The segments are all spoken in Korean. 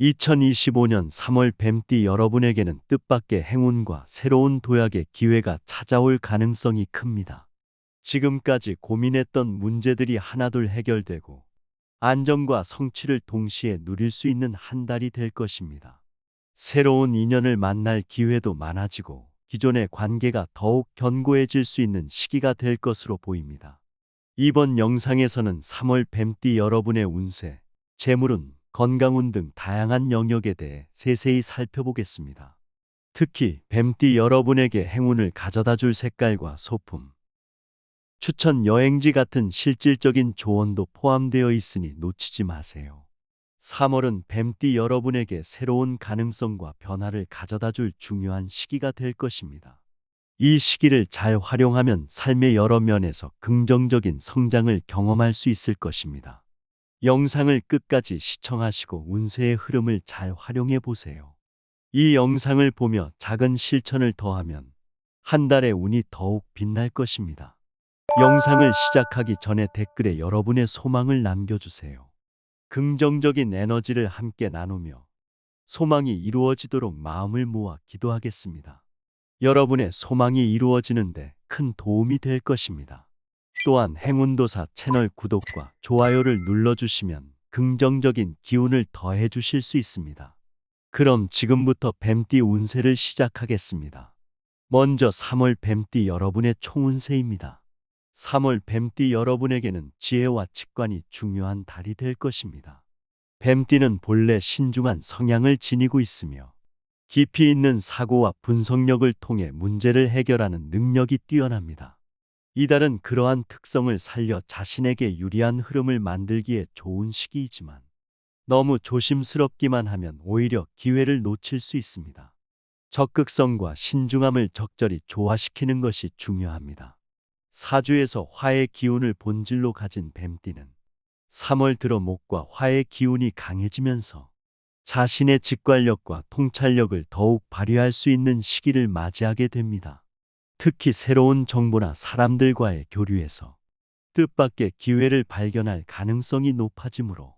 2025년 3월 뱀띠 여러분에게는 뜻밖의 행운과 새로운 도약의 기회가 찾아올 가능성이 큽니다. 지금까지 고민했던 문제들이 하나둘 해결되고 안정과 성취를 동시에 누릴 수 있는 한 달이 될 것입니다. 새로운 인연을 만날 기회도 많아지고 기존의 관계가 더욱 견고해질 수 있는 시기가 될 것으로 보입니다. 이번 영상에서는 3월 뱀띠 여러분의 운세, 재물운, 건강운 등 다양한 영역에 대해 세세히 살펴보겠습니다. 특히 뱀띠 여러분에게 행운을 가져다 줄 색깔과 소품, 추천 여행지 같은 실질적인 조언도 포함되어 있으니 놓치지 마세요. 3월은 뱀띠 여러분에게 새로운 가능성과 변화를 가져다 줄 중요한 시기가 될 것입니다. 이 시기를 잘 활용하면 삶의 여러 면에서 긍정적인 성장을 경험할 수 있을 것입니다. 영상을 끝까지 시청하시고 운세의 흐름을 잘 활용해 보세요. 이 영상을 보며 작은 실천을 더하면 한 달의 운이 더욱 빛날 것입니다. 영상을 시작하기 전에 댓글에 여러분의 소망을 남겨주세요. 긍정적인 에너지를 함께 나누며 소망이 이루어지도록 마음을 모아 기도하겠습니다. 여러분의 소망이 이루어지는데 큰 도움이 될 것입니다. 또한 행운도사 채널 구독과 좋아요를 눌러주시면 긍정적인 기운을 더해 주실 수 있습니다. 그럼 지금부터 뱀띠 운세를 시작하겠습니다. 먼저 3월 뱀띠 여러분의 총운세입니다. 3월 뱀띠 여러분에게는 지혜와 직관이 중요한 달이 될 것입니다. 뱀띠는 본래 신중한 성향을 지니고 있으며 깊이 있는 사고와 분석력을 통해 문제를 해결하는 능력이 뛰어납니다. 이달은 그러한 특성을 살려 자신에게 유리한 흐름을 만들기에 좋은 시기이지만 너무 조심스럽기만 하면 오히려 기회를 놓칠 수 있습니다. 적극성과 신중함을 적절히 조화시키는 것이 중요합니다. 사주에서 화의 기운을 본질로 가진 뱀띠는 3월 들어 목과 화의 기운이 강해지면서 자신의 직관력과 통찰력을 더욱 발휘할 수 있는 시기를 맞이하게 됩니다. 특히 새로운 정보나 사람들과의 교류에서 뜻밖의 기회를 발견할 가능성이 높아지므로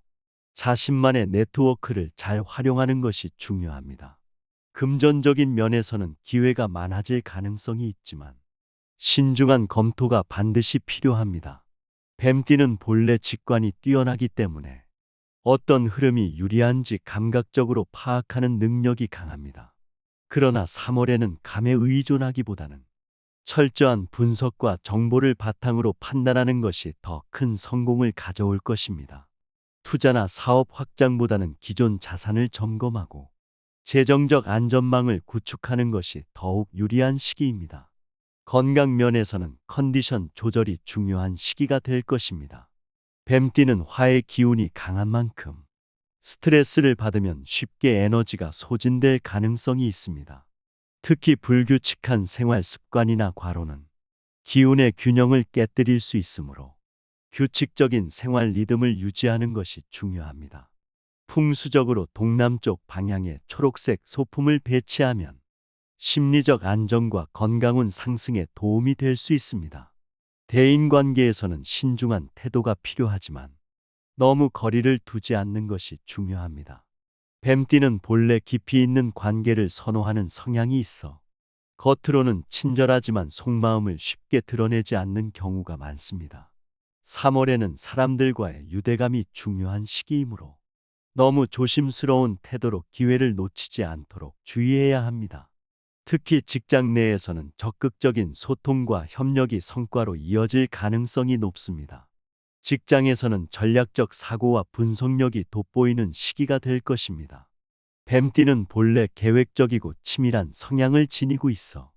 자신만의 네트워크를 잘 활용하는 것이 중요합니다. 금전적인 면에서는 기회가 많아질 가능성이 있지만 신중한 검토가 반드시 필요합니다. 뱀띠는 본래 직관이 뛰어나기 때문에 어떤 흐름이 유리한지 감각적으로 파악하는 능력이 강합니다. 그러나 3월에는 감에 의존하기보다는 철저한 분석과 정보를 바탕으로 판단하는 것이 더 큰 성공을 가져올 것입니다. 투자나 사업 확장보다는 기존 자산을 점검하고 재정적 안전망을 구축하는 것이 더욱 유리한 시기입니다. 건강 면에서는 컨디션 조절이 중요한 시기가 될 것입니다. 뱀띠는 화의 기운이 강한 만큼 스트레스를 받으면 쉽게 에너지가 소진될 가능성이 있습니다. 특히 불규칙한 생활 습관이나 과로는 기운의 균형을 깨뜨릴 수 있으므로 규칙적인 생활 리듬을 유지하는 것이 중요합니다. 풍수적으로 동남쪽 방향에 초록색 소품을 배치하면 심리적 안정과 건강운 상승에 도움이 될 수 있습니다. 대인관계에서는 신중한 태도가 필요하지만 너무 거리를 두지 않는 것이 중요합니다. 뱀띠는 본래 깊이 있는 관계를 선호하는 성향이 있어 겉으로는 친절하지만 속마음을 쉽게 드러내지 않는 경우가 많습니다. 3월에는 사람들과의 유대감이 중요한 시기이므로 너무 조심스러운 태도로 기회를 놓치지 않도록 주의해야 합니다. 특히 직장 내에서는 적극적인 소통과 협력이 성과로 이어질 가능성이 높습니다. 직장에서는 전략적 사고와 분석력이 돋보이는 시기가 될 것입니다. 뱀띠는 본래 계획적이고 치밀한 성향을 지니고 있어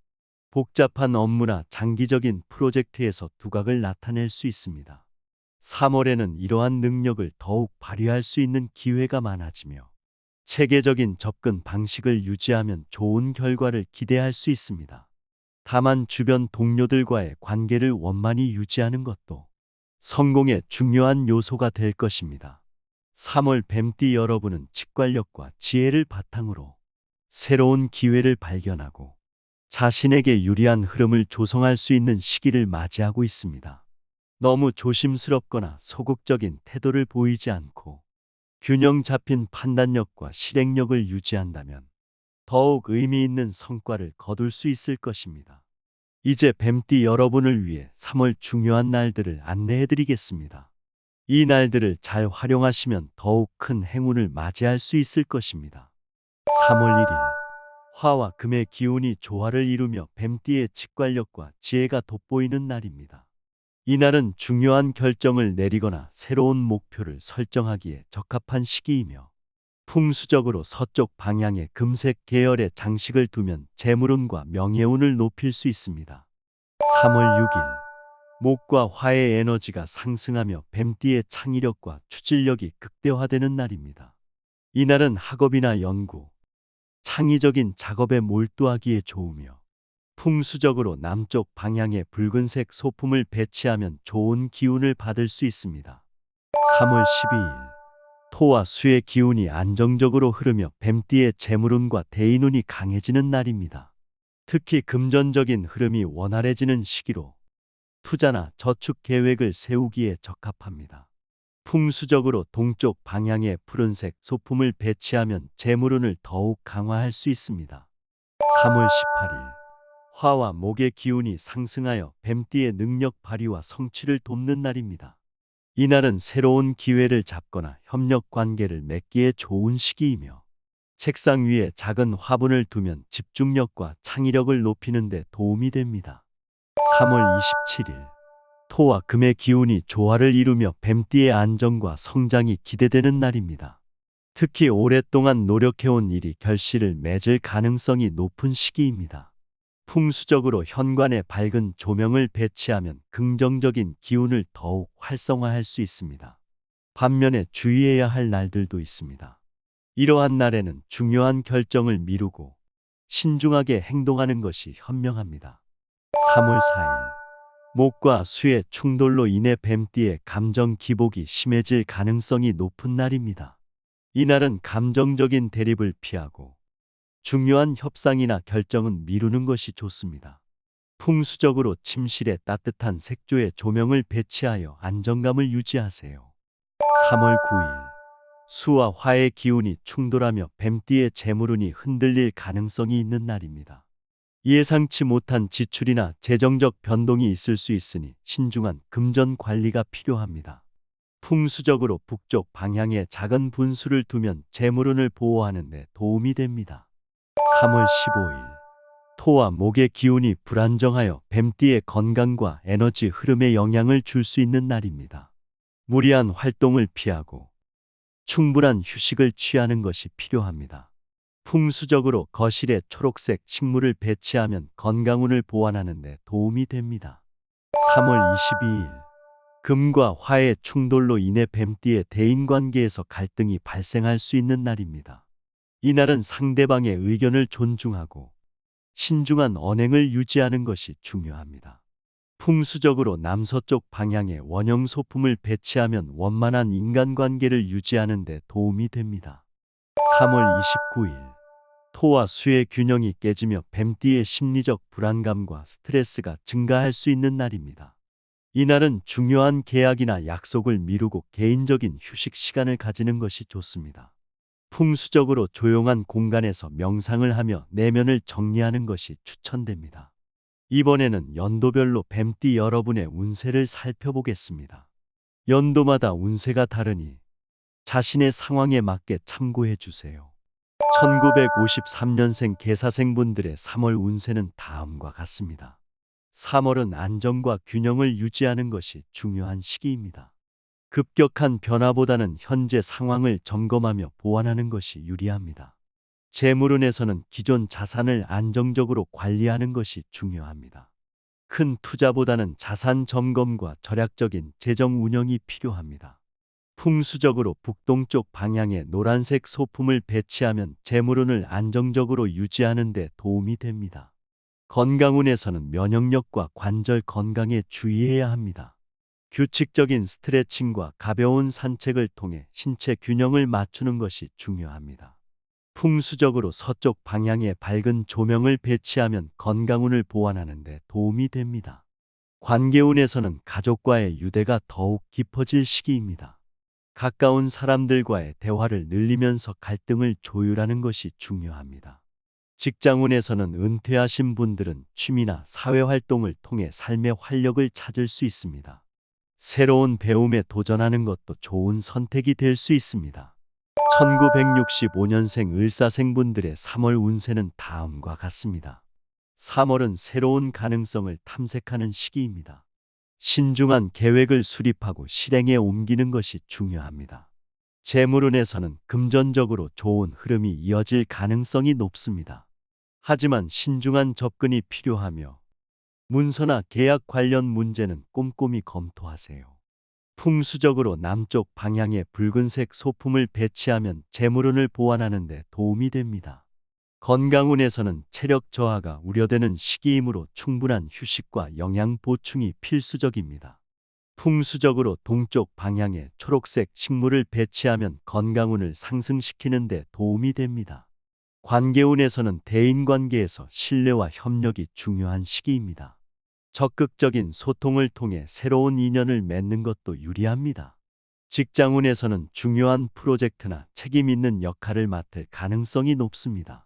복잡한 업무나 장기적인 프로젝트에서 두각을 나타낼 수 있습니다. 3월에는 이러한 능력을 더욱 발휘할 수 있는 기회가 많아지며 체계적인 접근 방식을 유지하면 좋은 결과를 기대할 수 있습니다. 다만 주변 동료들과의 관계를 원만히 유지하는 것도 성공의 중요한 요소가 될 것입니다. 3월 뱀띠 여러분은 직관력과 지혜를 바탕으로 새로운 기회를 발견하고 자신에게 유리한 흐름을 조성할 수 있는 시기를 맞이하고 있습니다. 너무 조심스럽거나 소극적인 태도를 보이지 않고 균형 잡힌 판단력과 실행력을 유지한다면 더욱 의미 있는 성과를 거둘 수 있을 것입니다. 이제 뱀띠 여러분을 위해 3월 중요한 날들을 안내해 드리겠습니다. 이 날들을 잘 활용하시면 더욱 큰 행운을 맞이할 수 있을 것입니다. 3월 1일 화와 금의 기운이 조화를 이루며 뱀띠의 직관력과 지혜가 돋보이는 날입니다. 이날은 중요한 결정을 내리거나 새로운 목표를 설정하기에 적합한 시기이며 풍수적으로 서쪽 방향에 금색 계열의 장식을 두면 재물운과 명예운을 높일 수 있습니다. 3월 6일 목과 화의 에너지가 상승하며 뱀띠의 창의력과 추진력이 극대화되는 날입니다. 이날은 학업이나 연구, 창의적인 작업에 몰두하기에 좋으며 풍수적으로 남쪽 방향에 붉은색 소품을 배치하면 좋은 기운을 받을 수 있습니다. 3월 12일 토와 수의 기운이 안정적으로 흐르며 뱀띠의 재물운과 대인운이 강해지는 날입니다. 특히 금전적인 흐름이 원활해지는 시기로 투자나 저축 계획을 세우기에 적합합니다. 풍수적으로 동쪽 방향에 푸른색 소품을 배치하면 재물운을 더욱 강화할 수 있습니다. 3월 18일 화와 목의 기운이 상승하여 뱀띠의 능력 발휘와 성취를 돕는 날입니다. 이날은 새로운 기회를 잡거나 협력 관계를 맺기에 좋은 시기이며 책상 위에 작은 화분을 두면 집중력과 창의력을 높이는 데 도움이 됩니다. 3월 27일 토와 금의 기운이 조화를 이루며 뱀띠의 안정과 성장이 기대되는 날입니다. 특히 오랫동안 노력해온 일이 결실을 맺을 가능성이 높은 시기입니다. 풍수적으로 현관에 밝은 조명을 배치하면 긍정적인 기운을 더욱 활성화할 수 있습니다. 반면에 주의해야 할 날들도 있습니다. 이러한 날에는 중요한 결정을 미루고 신중하게 행동하는 것이 현명합니다. 3월 4일 목과 수의 충돌로 인해 뱀띠의 감정 기복이 심해질 가능성이 높은 날입니다. 이날은 감정적인 대립을 피하고 중요한 협상이나 결정은 미루는 것이 좋습니다. 풍수적으로 침실에 따뜻한 색조의 조명을 배치하여 안정감을 유지하세요. 3월 9일 수와 화의 기운이 충돌하며 뱀띠의 재물운이 흔들릴 가능성이 있는 날입니다. 예상치 못한 지출이나 재정적 변동이 있을 수 있으니 신중한 금전 관리가 필요합니다. 풍수적으로 북쪽 방향에 작은 분수를 두면 재물운을 보호하는 데 도움이 됩니다. 3월 15일 토와 목의 기운이 불안정하여 뱀띠의 건강과 에너지 흐름에 영향을 줄 수 있는 날입니다. 무리한 활동을 피하고 충분한 휴식을 취하는 것이 필요합니다. 풍수적으로 거실에 초록색 식물을 배치하면 건강운을 보완하는 데 도움이 됩니다. 3월 22일 금과 화의 충돌로 인해 뱀띠의 대인관계에서 갈등이 발생할 수 있는 날입니다. 이날은 상대방의 의견을 존중하고 신중한 언행을 유지하는 것이 중요합니다. 풍수적으로 남서쪽 방향에 원형 소품을 배치하면 원만한 인간관계를 유지하는 데 도움이 됩니다. 3월 29일 토와 수의 균형이 깨지며 뱀띠의 심리적 불안감과 스트레스가 증가할 수 있는 날입니다. 이날은 중요한 계약이나 약속을 미루고 개인적인 휴식 시간을 가지는 것이 좋습니다. 풍수적으로 조용한 공간에서 명상을 하며 내면을 정리하는 것이 추천됩니다. 이번에는 연도별로 뱀띠 여러분의 운세를 살펴보겠습니다. 연도마다 운세가 다르니 자신의 상황에 맞게 참고해 주세요. 1953년생 계사생분들의 3월 운세는 다음과 같습니다. 3월은 안정과 균형을 유지하는 것이 중요한 시기입니다. 급격한 변화보다는 현재 상황을 점검하며 보완하는 것이 유리합니다. 재물운에서는 기존 자산을 안정적으로 관리하는 것이 중요합니다. 큰 투자보다는 자산 점검과 절약적인 재정 운영이 필요합니다. 풍수적으로 북동쪽 방향에 노란색 소품을 배치하면 재물운을 안정적으로 유지하는 데 도움이 됩니다. 건강운에서는 면역력과 관절 건강에 주의해야 합니다. 규칙적인 스트레칭과 가벼운 산책을 통해 신체 균형을 맞추는 것이 중요합니다. 풍수적으로 서쪽 방향에 밝은 조명을 배치하면 건강운을 보완하는 데 도움이 됩니다. 관계운에서는 가족과의 유대가 더욱 깊어질 시기입니다. 가까운 사람들과의 대화를 늘리면서 갈등을 조율하는 것이 중요합니다. 직장운에서는 은퇴하신 분들은 취미나 사회활동을 통해 삶의 활력을 찾을 수 있습니다. 새로운 배움에 도전하는 것도 좋은 선택이 될 수 있습니다. 1965년생 을사생분들의 3월 운세는 다음과 같습니다. 3월은 새로운 가능성을 탐색하는 시기입니다. 신중한 계획을 수립하고 실행에 옮기는 것이 중요합니다. 재물운에서는 금전적으로 좋은 흐름이 이어질 가능성이 높습니다. 하지만 신중한 접근이 필요하며 문서나 계약 관련 문제는 꼼꼼히 검토하세요. 풍수적으로 남쪽 방향에 붉은색 소품을 배치하면 재물운을 보완하는 데 도움이 됩니다. 건강운에서는 체력 저하가 우려되는 시기이므로 충분한 휴식과 영양 보충이 필수적입니다. 풍수적으로 동쪽 방향에 초록색 식물을 배치하면 건강운을 상승시키는 데 도움이 됩니다. 관계운에서는 대인관계에서 신뢰와 협력이 중요한 시기입니다. 적극적인 소통을 통해 새로운 인연을 맺는 것도 유리합니다. 직장운에서는 중요한 프로젝트나 책임 있는 역할을 맡을 가능성이 높습니다.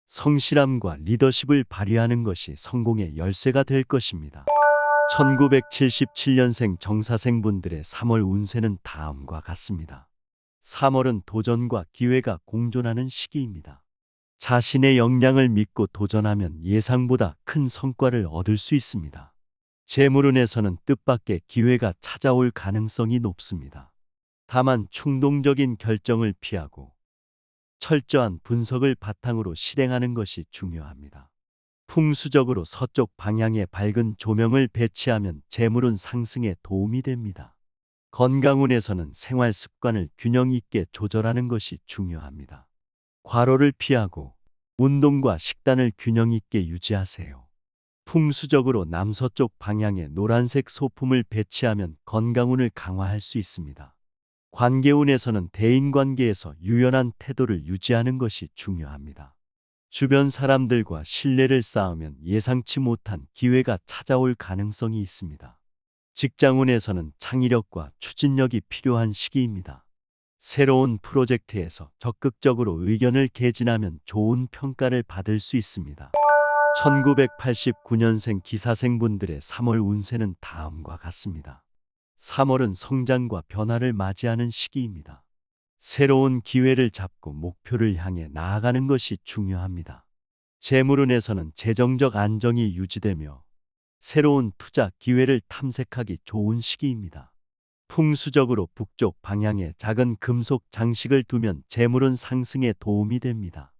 성실함과 리더십을 발휘하는 것이 성공의 열쇠가 될 것입니다. 1977년생 정사생분들의 3월 운세는 다음과 같습니다. 3월은 도전과 기회가 공존하는 시기입니다. 자신의 역량을 믿고 도전하면 예상보다 큰 성과를 얻을 수 있습니다. 재물운에서는 뜻밖의 기회가 찾아올 가능성이 높습니다. 다만 충동적인 결정을 피하고 철저한 분석을 바탕으로 실행하는 것이 중요합니다. 풍수적으로 서쪽 방향에 밝은 조명을 배치하면 재물운 상승에 도움이 됩니다. 건강운에서는 생활 습관을 균형 있게 조절하는 것이 중요합니다. 과로를 피하고 운동과 식단을 균형 있게 유지하세요. 풍수적으로 남서쪽 방향에 노란색 소품을 배치하면 건강운을 강화할 수 있습니다. 관계운에서는 대인관계에서 유연한 태도를 유지하는 것이 중요합니다. 주변 사람들과 신뢰를 쌓으면 예상치 못한 기회가 찾아올 가능성이 있습니다. 직장운에서는 창의력과 추진력이 필요한 시기입니다. 새로운 프로젝트에서 적극적으로 의견을 개진하면 좋은 평가를 받을 수 있습니다. 1989년생 기사생분들의 3월 운세는 다음과 같습니다. 3월은 성장과 변화를 맞이하는 시기입니다. 새로운 기회를 잡고 목표를 향해 나아가는 것이 중요합니다. 재물운에서는 재정적 안정이 유지되며 새로운 투자 기회를 탐색하기 좋은 시기입니다. 풍수적으로 북쪽 방향에 작은 금속 장식을 두면 재물운 상승에 도움이 됩니다.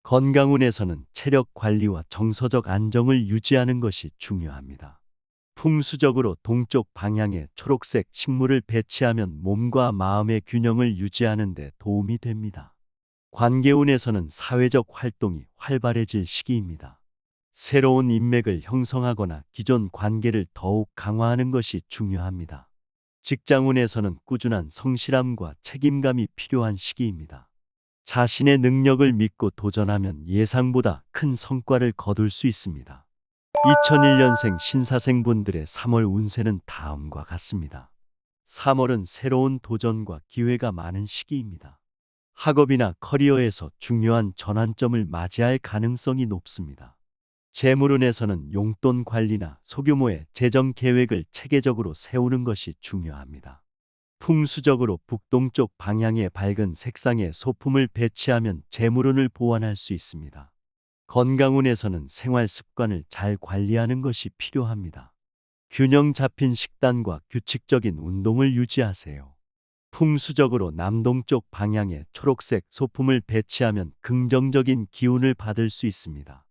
건강운에서는 체력 관리와 정서적 안정을 유지하는 것이 중요합니다. 풍수적으로 동쪽 방향에 초록색 식물을 배치하면 몸과 마음의 균형을 유지하는 데 도움이 됩니다. 관계운에서는 사회적 활동이 활발해질 시기입니다. 새로운 인맥을 형성하거나 기존 관계를 더욱 강화하는 것이 중요합니다. 직장운에서는 꾸준한 성실함과 책임감이 필요한 시기입니다. 자신의 능력을 믿고 도전하면 예상보다 큰 성과를 거둘 수 있습니다. 2001년생 신사생분들의 3월 운세는 다음과 같습니다. 3월은 새로운 도전과 기회가 많은 시기입니다. 학업이나 커리어에서 중요한 전환점을 맞이할 가능성이 높습니다. 재물운에서는 용돈 관리나 소규모의 재정 계획을 체계적으로 세우는 것이 중요합니다. 풍수적으로 북동쪽 방향의 밝은 색상의 소품을 배치하면 재물운을 보완할 수 있습니다. 건강운에서는 생활 습관을 잘 관리하는 것이 필요합니다. 균형 잡힌 식단과 규칙적인 운동을 유지하세요. 풍수적으로 남동쪽 방향에 초록색 소품을 배치하면 긍정적인 기운을 받을 수 있습니다.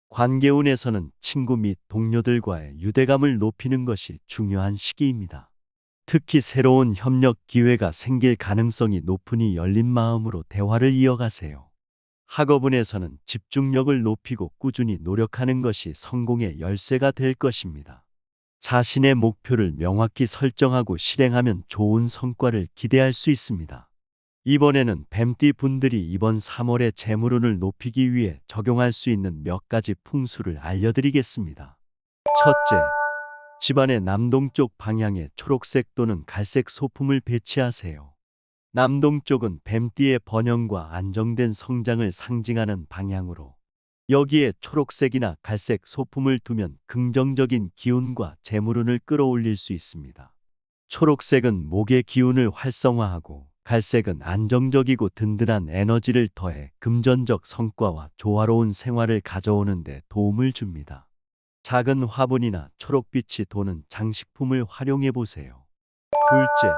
관계운에서는 친구 및 동료들과의 유대감을 높이는 것이 중요한 시기입니다. 특히 새로운 협력 기회가 생길 가능성이 높으니 열린 마음으로 대화를 이어가세요. 학업운에서는 집중력을 높이고 꾸준히 노력하는 것이 성공의 열쇠가 될 것입니다. 자신의 목표를 명확히 설정하고 실행하면 좋은 성과를 기대할 수 있습니다. 이번에는 뱀띠 분들이 이번 3월의 재물운을 높이기 위해 적용할 수 있는 몇 가지 풍수를 알려드리겠습니다. 첫째, 집안의 남동쪽 방향에 초록색 또는 갈색 소품을 배치하세요. 남동쪽은 뱀띠의 번영과 안정된 성장을 상징하는 방향으로, 여기에 초록색이나 갈색 소품을 두면 긍정적인 기운과 재물운을 끌어올릴 수 있습니다. 초록색은 목의 기운을 활성화하고, 갈색은 안정적이고 든든한 에너지를 더해 금전적 성과와 조화로운 생활을 가져오는 데 도움을 줍니다. 작은 화분이나 초록빛이 도는 장식품을 활용해 보세요. 둘째,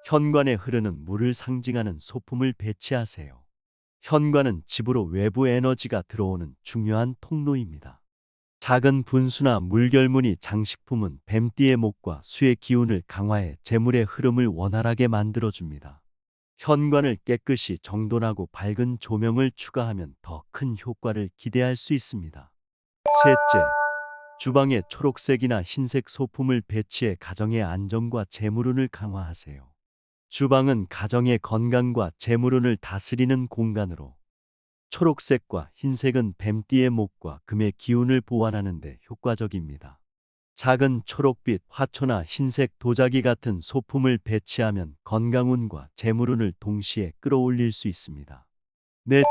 현관에 흐르는 물을 상징하는 소품을 배치하세요. 현관은 집으로 외부 에너지가 들어오는 중요한 통로입니다. 작은 분수나 물결무늬 장식품은 뱀띠의 목과 수의 기운을 강화해 재물의 흐름을 원활하게 만들어줍니다. 현관을 깨끗이 정돈하고 밝은 조명을 추가하면 더 큰 효과를 기대할 수 있습니다. 셋째, 주방에 초록색이나 흰색 소품을 배치해 가정의 안정과 재물운을 강화하세요. 주방은 가정의 건강과 재물운을 다스리는 공간으로, 초록색과 흰색은 뱀띠의 목과 금의 기운을 보완하는 데 효과적입니다. 작은 초록빛 화초나 흰색 도자기 같은 소품을 배치하면 건강운과 재물운을 동시에 끌어올릴 수 있습니다. 넷째,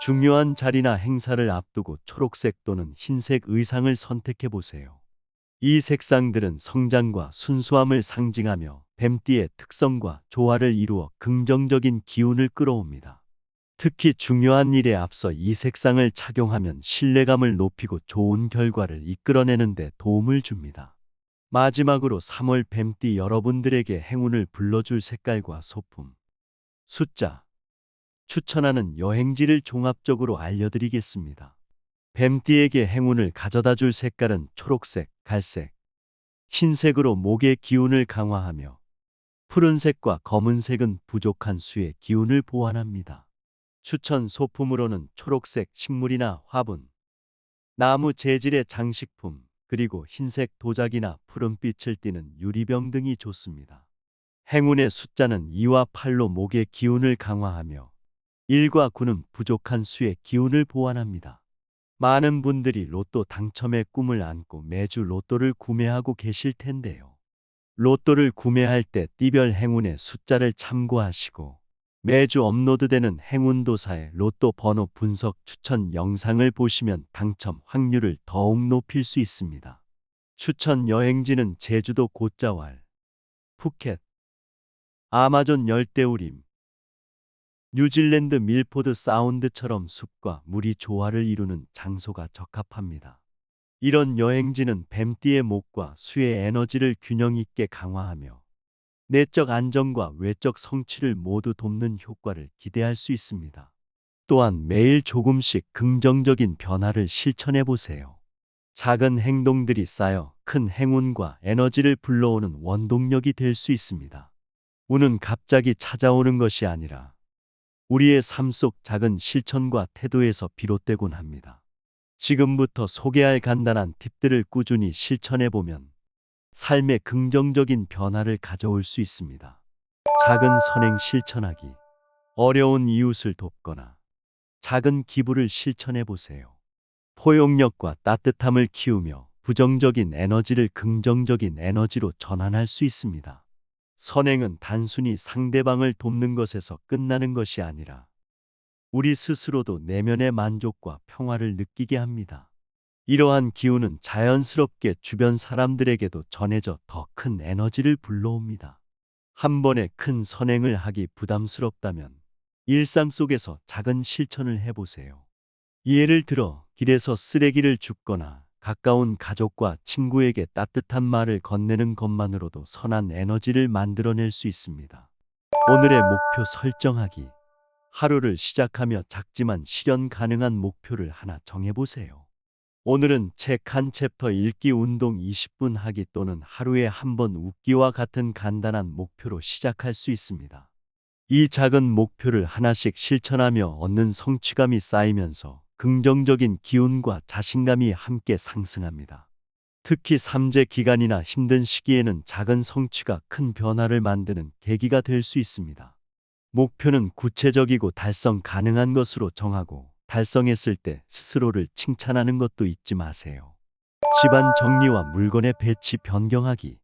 중요한 자리나 행사를 앞두고 초록색 또는 흰색 의상을 선택해 보세요. 이 색상들은 성장과 순수함을 상징하며 뱀띠의 특성과 조화를 이루어 긍정적인 기운을 끌어옵니다. 특히 중요한 일에 앞서 이 색상을 착용하면 신뢰감을 높이고 좋은 결과를 이끌어내는 데 도움을 줍니다. 마지막으로 3월 뱀띠 여러분들에게 행운을 불러줄 색깔과 소품, 숫자, 추천하는 여행지를 종합적으로 알려드리겠습니다. 뱀띠에게 행운을 가져다 줄 색깔은 초록색, 갈색, 흰색으로 목의 기운을 강화하며, 푸른색과 검은색은 부족한 수의 기운을 보완합니다. 추천 소품으로는 초록색 식물이나 화분, 나무 재질의 장식품, 그리고 흰색 도자기나 푸른빛을 띠는 유리병 등이 좋습니다. 행운의 숫자는 2와 8로 목의 기운을 강화하며, 1과 9는 부족한 수의 기운을 보완합니다. 많은 분들이 로또 당첨의 꿈을 안고 매주 로또를 구매하고 계실 텐데요. 로또를 구매할 때 띠별 행운의 숫자를 참고하시고, 매주 업로드되는 행운도사의 로또 번호 분석 추천 영상을 보시면 당첨 확률을 더욱 높일 수 있습니다. 추천 여행지는 제주도 곶자왈, 푸켓, 아마존 열대우림, 뉴질랜드 밀포드 사운드처럼 숲과 물이 조화를 이루는 장소가 적합합니다. 이런 여행지는 뱀띠의 목과 수의 에너지를 균형 있게 강화하며 내적 안정과 외적 성취를 모두 돕는 효과를 기대할 수 있습니다. 또한 매일 조금씩 긍정적인 변화를 실천해 보세요. 작은 행동들이 쌓여 큰 행운과 에너지를 불러오는 원동력이 될 수 있습니다. 운은 갑자기 찾아오는 것이 아니라 우리의 삶 속 작은 실천과 태도에서 비롯되곤 합니다. 지금부터 소개할 간단한 팁들을 꾸준히 실천해 보면 삶에 긍정적인 변화를 가져올 수 있습니다. 작은 선행 실천하기. 어려운 이웃을 돕거나 작은 기부를 실천해 보세요. 포용력과 따뜻함을 키우며 부정적인 에너지를 긍정적인 에너지로 전환할 수 있습니다. 선행은 단순히 상대방을 돕는 것에서 끝나는 것이 아니라 우리 스스로도 내면의 만족과 평화를 느끼게 합니다. 이러한 기운은 자연스럽게 주변 사람들에게도 전해져 더 큰 에너지를 불러옵니다. 한 번에 큰 선행을 하기 부담스럽다면 일상 속에서 작은 실천을 해보세요. 예를 들어 길에서 쓰레기를 줍거나 가까운 가족과 친구에게 따뜻한 말을 건네는 것만으로도 선한 에너지를 만들어낼 수 있습니다. 오늘의 목표 설정하기. 하루를 시작하며 작지만 실현 가능한 목표를 하나 정해보세요. 오늘은 책 한 챕터 읽기, 운동 20분 하기 또는 하루에 한 번 웃기와 같은 간단한 목표로 시작할 수 있습니다. 이 작은 목표를 하나씩 실천하며 얻는 성취감이 쌓이면서 긍정적인 기운과 자신감이 함께 상승합니다. 특히 삼재 기간이나 힘든 시기에는 작은 성취가 큰 변화를 만드는 계기가 될 수 있습니다. 목표는 구체적이고 달성 가능한 것으로 정하고 달성했을 때 스스로를 칭찬하는 것도 잊지 마세요. 집안 정리와 물건의 배치 변경하기.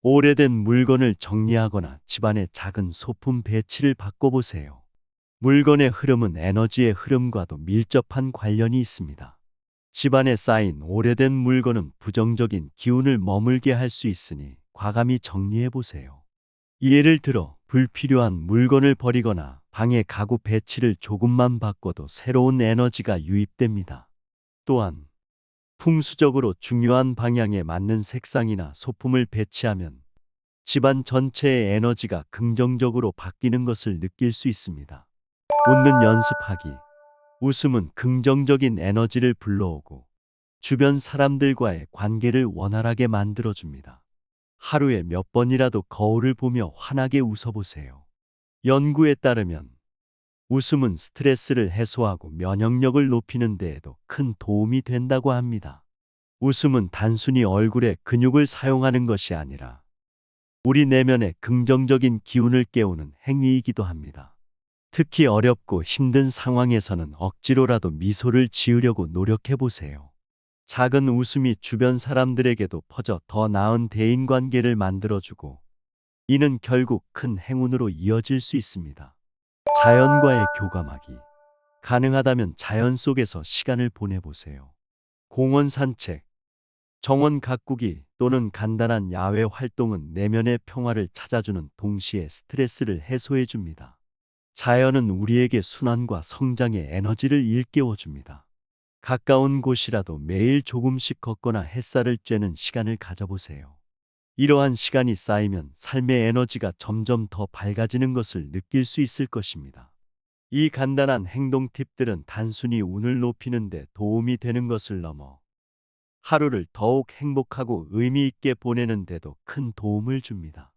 오래된 물건을 정리하거나 집안의 작은 소품 배치를 바꿔보세요. 물건의 흐름은 에너지의 흐름과도 밀접한 관련이 있습니다. 집안에 쌓인 오래된 물건은 부정적인 기운을 머물게 할 수 있으니 과감히 정리해 보세요. 예를 들어 불필요한 물건을 버리거나 방의 가구 배치를 조금만 바꿔도 새로운 에너지가 유입됩니다. 또한 풍수적으로 중요한 방향에 맞는 색상이나 소품을 배치하면 집안 전체의 에너지가 긍정적으로 바뀌는 것을 느낄 수 있습니다. 웃는 연습하기. 웃음은 긍정적인 에너지를 불러오고 주변 사람들과의 관계를 원활하게 만들어줍니다. 하루에 몇 번이라도 거울을 보며 환하게 웃어보세요. 연구에 따르면 웃음은 스트레스를 해소하고 면역력을 높이는 데에도 큰 도움이 된다고 합니다. 웃음은 단순히 얼굴에 근육을 사용하는 것이 아니라 우리 내면의 긍정적인 기운을 깨우는 행위이기도 합니다. 특히 어렵고 힘든 상황에서는 억지로라도 미소를 지으려고 노력해 보세요. 작은 웃음이 주변 사람들에게도 퍼져 더 나은 대인관계를 만들어주고 이는 결국 큰 행운으로 이어질 수 있습니다. 자연과의 교감하기. 가능하다면 자연 속에서 시간을 보내보세요. 공원 산책, 정원 가꾸기 또는 간단한 야외 활동은 내면의 평화를 찾아주는 동시에 스트레스를 해소해 줍니다. 자연은 우리에게 순환과 성장의 에너지를 일깨워 줍니다. 가까운 곳이라도 매일 조금씩 걷거나 햇살을 쬐는 시간을 가져보세요. 이러한 시간이 쌓이면 삶의 에너지가 점점 더 밝아지는 것을 느낄 수 있을 것입니다. 이 간단한 행동 팁들은 단순히 운을 높이는 데 도움이 되는 것을 넘어 하루를 더욱 행복하고 의미 있게 보내는 데도 큰 도움을 줍니다.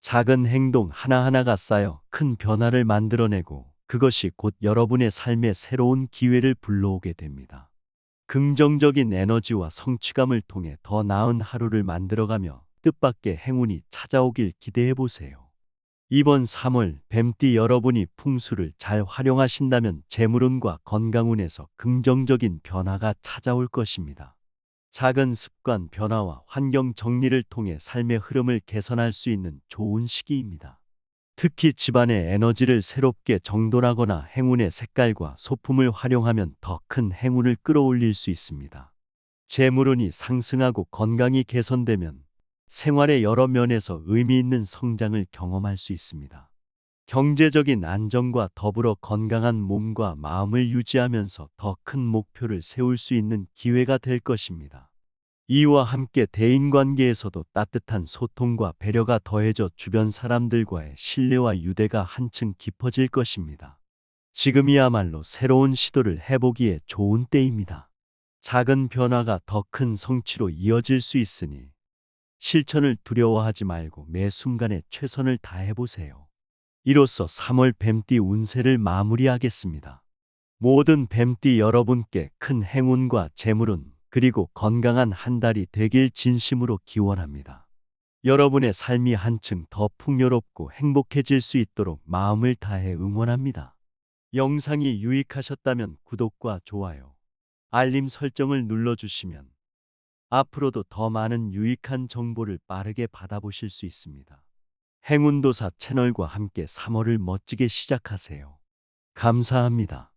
작은 행동 하나하나가 쌓여 큰 변화를 만들어내고 그것이 곧 여러분의 삶의 새로운 기회를 불러오게 됩니다. 긍정적인 에너지와 성취감을 통해 더 나은 하루를 만들어가며 뜻밖의 행운이 찾아오길 기대해 보세요. 이번 3월 뱀띠 여러분이 풍수를 잘 활용하신다면 재물운과 건강운에서 긍정적인 변화가 찾아올 것입니다. 작은 습관 변화와 환경 정리를 통해 삶의 흐름을 개선할 수 있는 좋은 시기입니다. 특히 집안의 에너지를 새롭게 정돈하거나 행운의 색깔과 소품을 활용하면 더 큰 행운을 끌어올릴 수 있습니다. 재물운이 상승하고 건강이 개선되면 생활의 여러 면에서 의미 있는 성장을 경험할 수 있습니다. 경제적인 안정과 더불어 건강한 몸과 마음을 유지하면서 더 큰 목표를 세울 수 있는 기회가 될 것입니다. 이와 함께 대인관계에서도 따뜻한 소통과 배려가 더해져 주변 사람들과의 신뢰와 유대가 한층 깊어질 것입니다. 지금이야말로 새로운 시도를 해보기에 좋은 때입니다. 작은 변화가 더 큰 성취로 이어질 수 있으니 실천을 두려워하지 말고 매 순간에 최선을 다해보세요. 이로써 3월 뱀띠 운세를 마무리하겠습니다. 모든 뱀띠 여러분께 큰 행운과 재물운 그리고 건강한 한 달이 되길 진심으로 기원합니다. 여러분의 삶이 한층 더 풍요롭고 행복해질 수 있도록 마음을 다해 응원합니다. 영상이 유익하셨다면 구독과 좋아요, 알림 설정을 눌러주시면 앞으로도 더 많은 유익한 정보를 빠르게 받아보실 수 있습니다. 행운도사 채널과 함께 3월을 멋지게 시작하세요. 감사합니다.